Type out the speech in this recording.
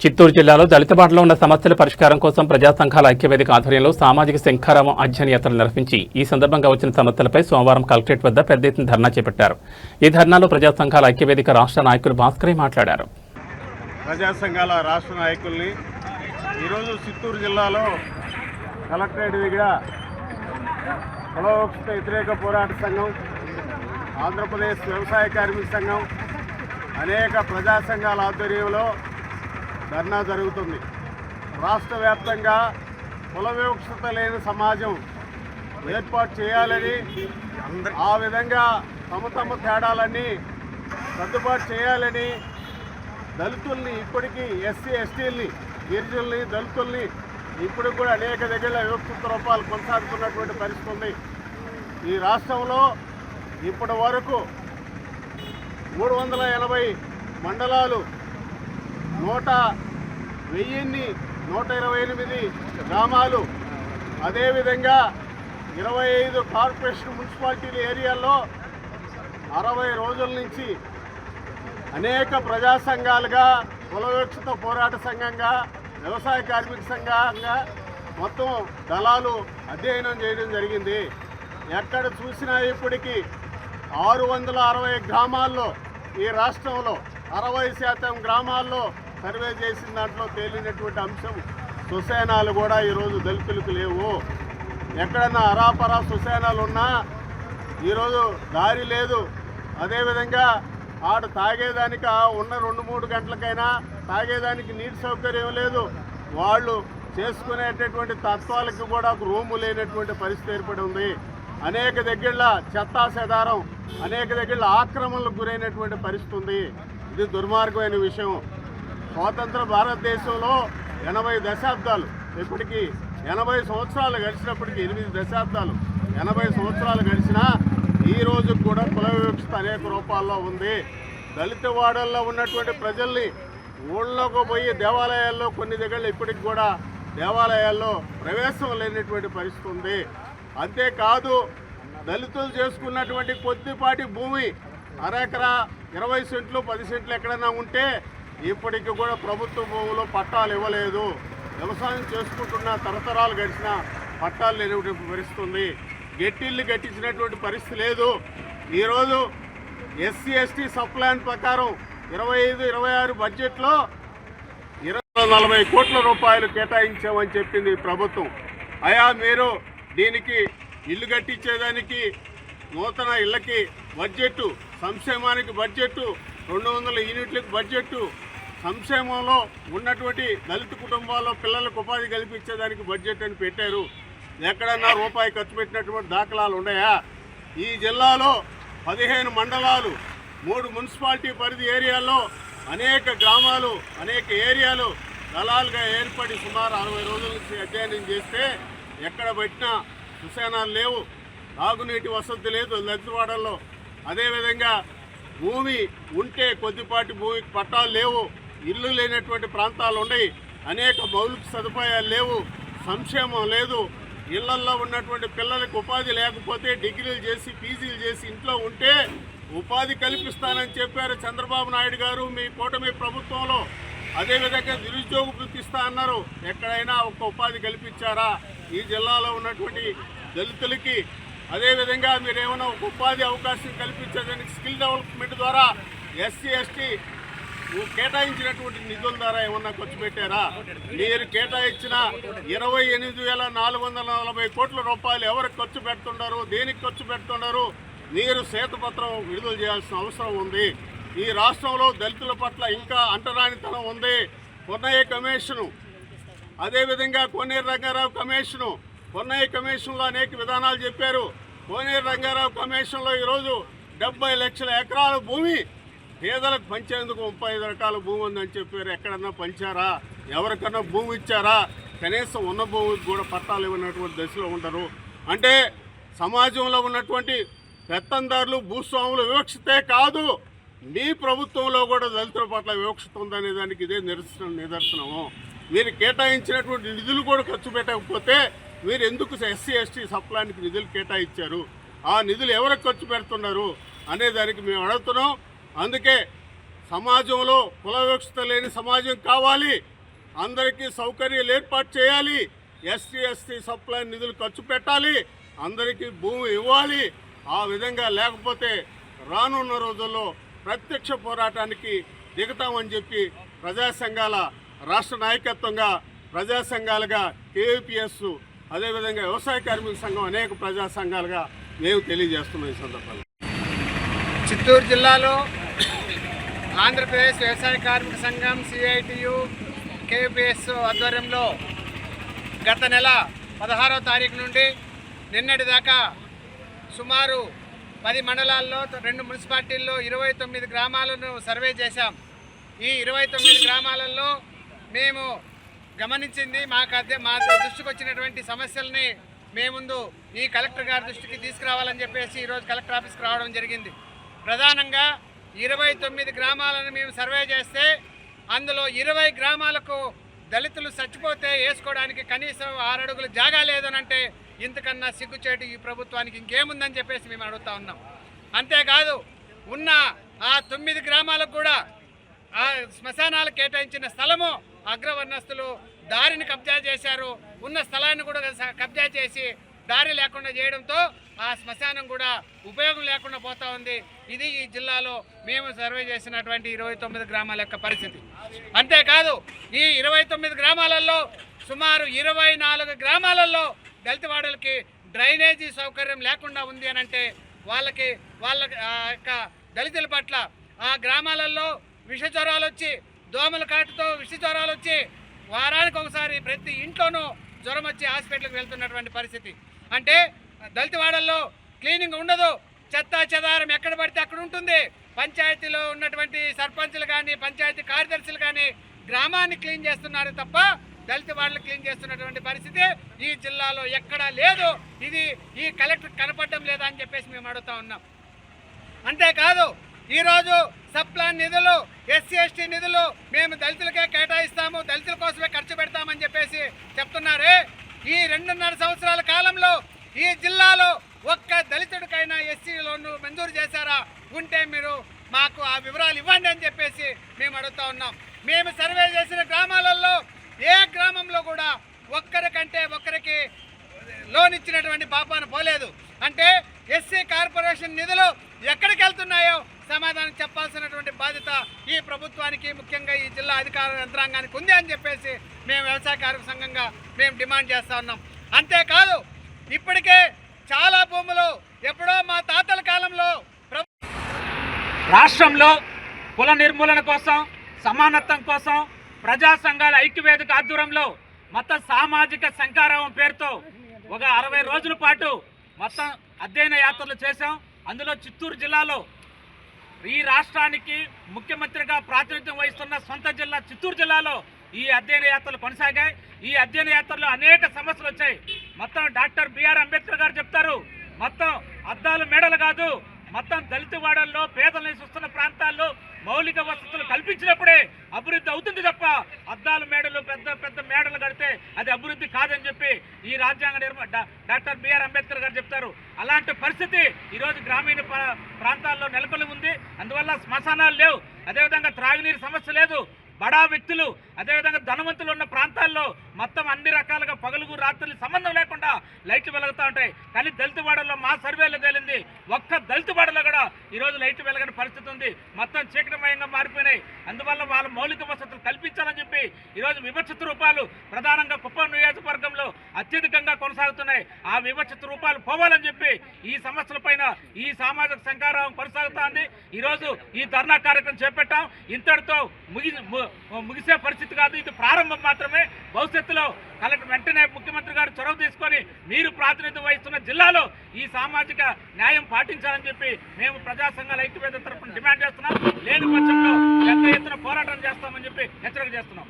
చిత్తూరు జిల్లాలో దళిత బాటలో ఉన్న సమస్యల పరిష్కారం కోసం ప్రజా సంఘాల ఐక్యవేదిక ఆధ్వర్యంలో సామాజిక శంఖారావం అధ్యయన యాత్రలు నిర్వహించి ఈ సందర్భంగా వచ్చిన సమస్యలపై సోమవారం కలెక్టరేట్ వద్ద పెద్ద ఎత్తున ధర్నా చేపట్టారు. ఈ ధర్నాలో ప్రజా సంఘాల ఐక్యవేదిక రాష్ట్ర నాయకులు భాస్కర్ మాట్లాడారు. ప్రజా సంఘాల రాష్ట్ర నాయకుల్ని ఈరోజు చిత్తూరు జిల్లాలో కలెక్టరేట్ దగ్గర కులవివక్ష వ్యతిరేక పోరాట సంఘం, ఆంధ్రప్రదేశ్ వ్యవసాయ కార్మిక సంఘం, అనేక ప్రజా సంఘాల ఆధ్వర్యంలో ధర్నా జరుగుతుంది. రాష్ట్ర వ్యాప్తంగా కుల వివక్షత లేని సమాజం ఏర్పాటు చేయాలని, ఆ విధంగా తమ తేడాలన్నీ సర్దుబాటు చేయాలని, దళితుల్ని ఇప్పటికీ ఎస్సీ ఎస్టీల్ని, గిరిజనుల్ని, దళితుల్ని ఇప్పుడు కూడా అనేక దగ్గర వివక్షత రూపాలు కొనసాగుతున్నటువంటి పరిస్థితి ఉంది. ఈ రాష్ట్రంలో ఇప్పటి వరకు 380 మండలాలు, 128 గ్రామాలు, అదేవిధంగా 25 కార్పొరేషన్ మున్సిపాలిటీల ఏరియాల్లో 60 రోజుల నుంచి అనేక ప్రజా సంఘాలుగా, కుల వివక్షత పోరాట సంఘంగా, వ్యవసాయ కార్మిక సంఘంగా మొత్తం దళాలు అధ్యయనం చేయడం జరిగింది. ఎక్కడ చూసినా ఇప్పటికీ 660 గ్రామాల్లో, ఈ రాష్ట్రంలో 60% గ్రామాల్లో సర్వే చేసిన దాంట్లో తేలినటువంటి అంశం శ్మశానాలు కూడా ఈరోజు దళితులకు లేవు. ఎక్కడన్నా అరాపరా శ్మశానాలు ఉన్నా ఈరోజు దారి లేదు. అదేవిధంగా ఆడ తాగేదానికి ఉన్న 2-3 గంటలకైనా తాగేదానికి నీటి సౌకర్యం లేదు. వాళ్ళు చేసుకునేటటువంటి తత్వాలకు కూడా ఒక రూము లేనటువంటి పరిస్థితి ఏర్పడి ఉంది. అనేక దగ్గర చెత్తా చెదారం, అనేక దగ్గర ఆక్రమణలకు గురైనటువంటి పరిస్థితి ఉంది. ఇది దుర్మార్గమైన విషయం. స్వాతంత్ర భారతదేశంలో 80 దశాబ్దాలు, ఇప్పటికీ 80 సంవత్సరాలు గడిచినప్పటికీ 8 దశాబ్దాలు, 80 సంవత్సరాలు గడిచినా ఈ రోజు కూడా కుల వివక్షత అనేక రూపాల్లో ఉంది. దళిత వాడల్లో ఉన్నటువంటి ప్రజల్ని ఊళ్ళోకి పోయి దేవాలయాల్లో కొన్ని దగ్గర ఇప్పటికి కూడా దేవాలయాల్లో ప్రవేశం లేనటువంటి పరిస్థితి ఉంది. అంతేకాదు, దళితులు చేసుకున్నటువంటి కొద్దిపాటి భూమి అరెకరా 20 సెంట్లు 10 సెంట్లు ఎక్కడైనా ఉంటే ఇప్పటికి కూడా ప్రభుత్వ భూములో పట్టాలు ఇవ్వలేదు. వ్యవసాయం చేసుకుంటున్న తరతరాలు గడిచిన పట్టాలు లేనటువంటి పరిస్థితి ఉంది. గట్టిళ్ళు కట్టించినటువంటి పరిస్థితి లేదు. ఈరోజు ఎస్సీ ఎస్టీ సబ్ ప్లాన్ ప్రకారం 25-26 బడ్జెట్లో 240 కోట్ల రూపాయలు కేటాయించామని చెప్పింది ప్రభుత్వం. అయా మీరు దీనికి ఇల్లు కట్టించేదానికి, నూతన ఇళ్ళకి బడ్జెట్టు, సంక్షేమానికి బడ్జెట్టు, 200 యూనిట్లకు బడ్జెట్టు, సంక్షేమంలో ఉన్నటువంటి దళిత కుటుంబాల్లో పిల్లలకు ఉపాధి కల్పించేదానికి బడ్జెట్ అని పెట్టారు. ఎక్కడన్నా రూపాయి ఖర్చు పెట్టినటువంటి దాఖలాలు ఉన్నాయా? ఈ జిల్లాలో 15 మండలాలు, 3 మున్సిపాలిటీ పరిధి ఏరియాల్లో అనేక గ్రామాలు, అనేక ఏరియాలు దళాలుగా ఏర్పడి సుమారు 60 రోజుల నుంచి అధ్యయనం చేస్తే ఎక్కడ పెట్టినా శ్మశానాలు లేవు, తాగునీటి వసతి లేదు దళితవాడల్లో. అదేవిధంగా భూమి ఉంటే కొద్దిపాటి భూమికి పట్టాలు లేవు, ఇల్లు లేనటువంటి ప్రాంతాలు ఉన్నాయి, అనేక మౌలిక సదుపాయాలు లేవు, సంక్షేమం లేదు. ఇళ్లల్లో ఉన్నటువంటి పిల్లలకు ఉపాధి లేకపోతే డిగ్రీలు చేసి పీజీలు చేసి ఇంట్లో ఉంటే ఉపాధి కల్పిస్తానని చెప్పారు చంద్రబాబు నాయుడు గారు మీ కూటమి ప్రభుత్వంలో. అదేవిధంగా నిరుద్యోగ వృత్తి ఇస్తా అన్నారు. ఎక్కడైనా ఒక ఉపాధి కల్పించారా ఈ జిల్లాలో ఉన్నటువంటి దళితులకి? అదేవిధంగా మీరేమైనా ఒక ఉపాధి అవకాశం కల్పించేదానికి స్కిల్ డెవలప్మెంట్ ద్వారా ఎస్సీ ఎస్టీ కేటాయించినటువంటి నిధుల ద్వారా ఏమన్నా ఖర్చు పెట్టారా? మీరు కేటాయించిన 28,440 కోట్ల రూపాయలు ఎవరికి ఖర్చు పెడుతున్నారు, దేనికి ఖర్చు పెడుతున్నారు? మీరు శ్వేతపత్రం విడుదల చేయాల్సిన అవసరం ఉంది. ఈ రాష్ట్రంలో దళితుల పట్ల ఇంకా అంటరానితనం ఉంది. పొన్నయ్య కమిషను, అదేవిధంగా కోనేరు రంగారావు కమిషను, పొన్నయ్య కమిషన్లో అనేక విధానాలు చెప్పారు. కోనేరు రంగారావు కమిషన్లో ఈరోజు 70 లక్షల ఎకరాల భూమి పేదలకు పంచేందుకు 35 రకాల భూమి ఉందని చెప్పారు. ఎక్కడన్నా పంచారా? ఎవరికన్నా భూమి ఇచ్చారా? కనీసం ఉన్న భూమికి కూడా పట్టాలు ఇవ్వనటువంటి దశలో ఉంటారు. అంటే సమాజంలో ఉన్నటువంటి పెత్తందారులు, భూస్వాములు వివక్షతే కాదు, మీ ప్రభుత్వంలో కూడా దళితుల పట్ల వివక్షత ఉందనే దానికి ఇదే నిదర్శనము. మీరు కేటాయించినటువంటి నిధులు కూడా ఖర్చు పెట్టకపోతే మీరు ఎందుకు ఎస్సీ ఎస్టీ సబ్ ప్లాన్కి నిధులు కేటాయించారు? ఆ నిధులు ఎవరికి ఖర్చు పెడుతున్నారు అనే దానికి మేము అడుగుతున్నాం. అందుకే సమాజంలో కుల వివక్షత లేని సమాజం కావాలి, అందరికీ సౌకర్యాలు ఏర్పాటు చేయాలి, ఎస్టీ సప్లై నిధులు ఖర్చు పెట్టాలి, అందరికీ భూమి ఇవ్వాలి. ఆ విధంగా లేకపోతే రానున్న రోజుల్లో ప్రత్యక్ష పోరాటానికి దిగుతామని చెప్పి ప్రజా సంఘాల రాష్ట్ర నాయకత్వంగా, ప్రజా సంఘాలుగా కేవీపీఎస్, అదేవిధంగా వ్యవసాయ కార్మిక సంఘం, అనేక ప్రజా సంఘాలుగా మేము తెలియజేస్తున్నాం. ఈ సందర్భంగా చిత్తూరు జిల్లాలో ఆంధ్రప్రదేశ్ వ్యవసాయ కార్మిక సంఘం సిఐటియు కేవీపీఎస్ ఆధ్వర్యంలో గత నెల 16వ తారీఖు నుండి నిన్నటి దాకా సుమారు 10 మండలాల్లో 2 మున్సిపాలిటీల్లో 29 గ్రామాలను సర్వే చేశాం. ఈ 29 గ్రామాలలో మేము గమనించింది, మా దృష్టికి వచ్చినటువంటి సమస్యల్ని మేము ముందు ఈ కలెక్టర్ గారి దృష్టికి తీసుకురావాలని చెప్పేసి ఈరోజు కలెక్టర్ ఆఫీస్కి రావడం జరిగింది. ప్రధానంగా 29 గ్రామాలను మేము సర్వే చేస్తే అందులో 20 గ్రామాలకు దళితులు చచ్చిపోతే వేసుకోవడానికి కనీసం 6 అడుగుల జాగా లేదనంటే ఇంతకన్నా సిగ్గుచేటు ఈ ప్రభుత్వానికి ఇంకేముందని చెప్పేసి మేము అడుగుతా ఉన్నాం. అంతేకాదు ఉన్న ఆ 9 గ్రామాలకు కూడా ఆ శ్మశానాలు కేటాయించిన స్థలము అగ్రవర్ణస్తులు దారిని కబ్జా చేశారు. ఉన్న స్థలాన్ని కూడా కబ్జా చేసి దారి లేకుండా చేయడంతో ఆ శ్మశానం కూడా ఉపయోగం లేకుండా పోతా ఉంది. ఇది ఈ జిల్లాలో మేము సర్వే చేసినటువంటి 29 గ్రామాల యొక్క పరిస్థితి. అంతేకాదు ఈ 29 గ్రామాలలో సుమారు 24 గ్రామాలలో దళితవాడలకి డ్రైనేజీ సౌకర్యం లేకుండా ఉంది అని అంటే వాళ్ళ యొక్క దళితుల పట్ల ఆ గ్రామాలలో విష జ్వరాలు వచ్చి, దోమల కాటుతో విష జ్వరాలు వచ్చి వారానికి ఒకసారి ప్రతి ఇంట్లోనూ జ్వరం వచ్చి హాస్పిటల్కి వెళ్తున్నటువంటి పరిస్థితి. అంటే దళితవాడల్లో క్లీనింగ్ ఉండదు, చెత్త చెదారం ఎక్కడ పడితే అక్కడ ఉంటుంది. పంచాయతీలో ఉన్నటువంటి సర్పంచులు కానీ పంచాయతీ కార్యదర్శులు కానీ గ్రామాన్ని క్లీన్ చేస్తున్నారు తప్ప దళితవాడలు క్లీన్ చేస్తున్నటువంటి పరిస్థితి ఈ జిల్లాలో ఎక్కడా లేదు. ఇది ఈ కలెక్టర్ కనపడడం లేదా అని చెప్పేసి మేము అడుగుతా ఉన్నాం. అంతేకాదు ఈరోజు సప్లాన్ నిధులు, ఎస్సీ ఎస్టీ నిధులు మేము దళితులకే కేటాయిస్తాము, దళితుల కోసమే ఖర్చు పెడతామని చెప్పేసి చెప్తున్నారే. ఈ 2.5 సంవత్సరాల కాలంలో ఈ జిల్లాలో ఒక్క దళితుడికైనా ఎస్సీ లోన్ను మంజూరు చేశారా? ఉంటే మీరు మాకు ఆ వివరాలు ఇవ్వండి అని చెప్పేసి మేము అడుగుతా ఉన్నాం. మేము సర్వే చేసిన గ్రామాలలో ఏ గ్రామంలో కూడా ఒక్కరికి లోన్ ఇచ్చినటువంటి పాపాన పోలేదు. అంటే ఎస్సీ కార్పొరేషన్ నిధులు ఎక్కడికి వెళ్తున్నాయో సమాధానం చెప్పాల్సినటువంటి బాధ్యత ఈ ప్రభుత్వానికి, ముఖ్యంగా ఈ జిల్లా అధికార యంత్రాంగానికి ఉంది అని చెప్పేసి మేము వ్యవసాయ కార్మిక సంఘంగా మేము డిమాండ్ చేస్తూ ఉన్నాం. అంతేకాదు ఇప్పటికే చాలా భూములు ఎప్పుడో మా తాతల కాలంలో రాష్ట్రంలో కుల నిర్మూలన కోసం, సమానత్వం కోసం ప్రజా సంఘాల ఐక్యవేదిక ఆధ్వర్యంలో మొత్తం సామాజిక శంఖారావం పేరుతో ఒక 60 రోజుల పాటు మొత్తం అధ్యయన యాత్రలు చేశాం. అందులో చిత్తూరు జిల్లాలో ఈ రాష్ట్రానికి ముఖ్యమంత్రిగా ప్రాతినిధ్యం వహిస్తున్న సొంత జిల్లా చిత్తూరు జిల్లాలో ఈ అధ్యయన యాత్రలు కొనసాగాయి. ఈ అధ్యయన యాత్రలో అనేక సమస్యలు వచ్చాయి. మొత్తం డాక్టర్ బిఆర్ అంబేద్కర్ గారు చెప్తారు, మొత్తం అద్దాలు మేడలు కాదు, మొత్తం దళితవాడల్లో పేదలు నివసిస్తున్న ప్రాంతాల్లో మౌలిక వసతులు కల్పించినప్పుడే అభివృద్ధి అవుతుంది తప్ప అద్దాలు మేడలు పెద్ద మేడలు కడితే అది అభివృద్ధి కాదని చెప్పి ఈ రాజ్యాంగ డాక్టర్ బిఆర్ అంబేద్కర్ గారు చెప్తారు. అలాంటి పరిస్థితి ఈరోజు గ్రామీణ ప్రాంతాల్లో నెలకొని ఉంది. అందువల్ల శ్మశానాలు లేవు, అదేవిధంగా త్రాగునీరు సమస్య లేదు. బడా వ్యక్తులు, అదేవిధంగా ధనవంతులు ఉన్న ప్రాంతాల్లో మొత్తం అన్ని రకాలుగా పగలుగు రాత్రులు సంబంధం లేకుండా లైట్లు వెలుగుతూ ఉంటాయి. కానీ దళితవాడలో మా సర్వేలో తేలింది, ఒక్క దళితవాడలో కూడా ఈరోజు లైట్లు వెలగని పరిస్థితి ఉంది. మొత్తం చీకటిమయంగా మారిపోయినాయి. అందువల్ల వాళ్ళ మౌలిక వసతులు కల్పించాలని చెప్పి ఈరోజు వివక్షిత రూపాలు ప్రధానంగా కుప్పం నియోజకవర్గంలో అత్యధికంగా కొనసాగుతున్నాయి. ఆ వివక్షిత రూపాలు పోవాలని చెప్పి ఈ సమస్యలపైన ఈ సామాజిక శంఖారావం కొనసాగుతోంది. ఈరోజు ఈ ధర్నా కార్యక్రమం చేపట్టాం. ఇంతటితో ముగిసే పరిస్థితి కాదు, ఇది ప్రారంభం మాత్రమే. భవిష్యత్తులో కలెక్టర్ వెంటనే ముఖ్యమంత్రి గారు చొరవ తీసుకొని మీరు ప్రాతినిధ్యం వహిస్తున్న జిల్లాలో ఈ సామాజిక న్యాయం పాటించాలని చెప్పి మేము ప్రజా సంఘాల ఐక్యవేదిక తరఫున డిమాండ్ చేస్తున్నాం. లేని పక్షంలో పెద్ద ఎత్తున పోరాటం చేస్తామని చెప్పి హెచ్చరిక చేస్తున్నాం.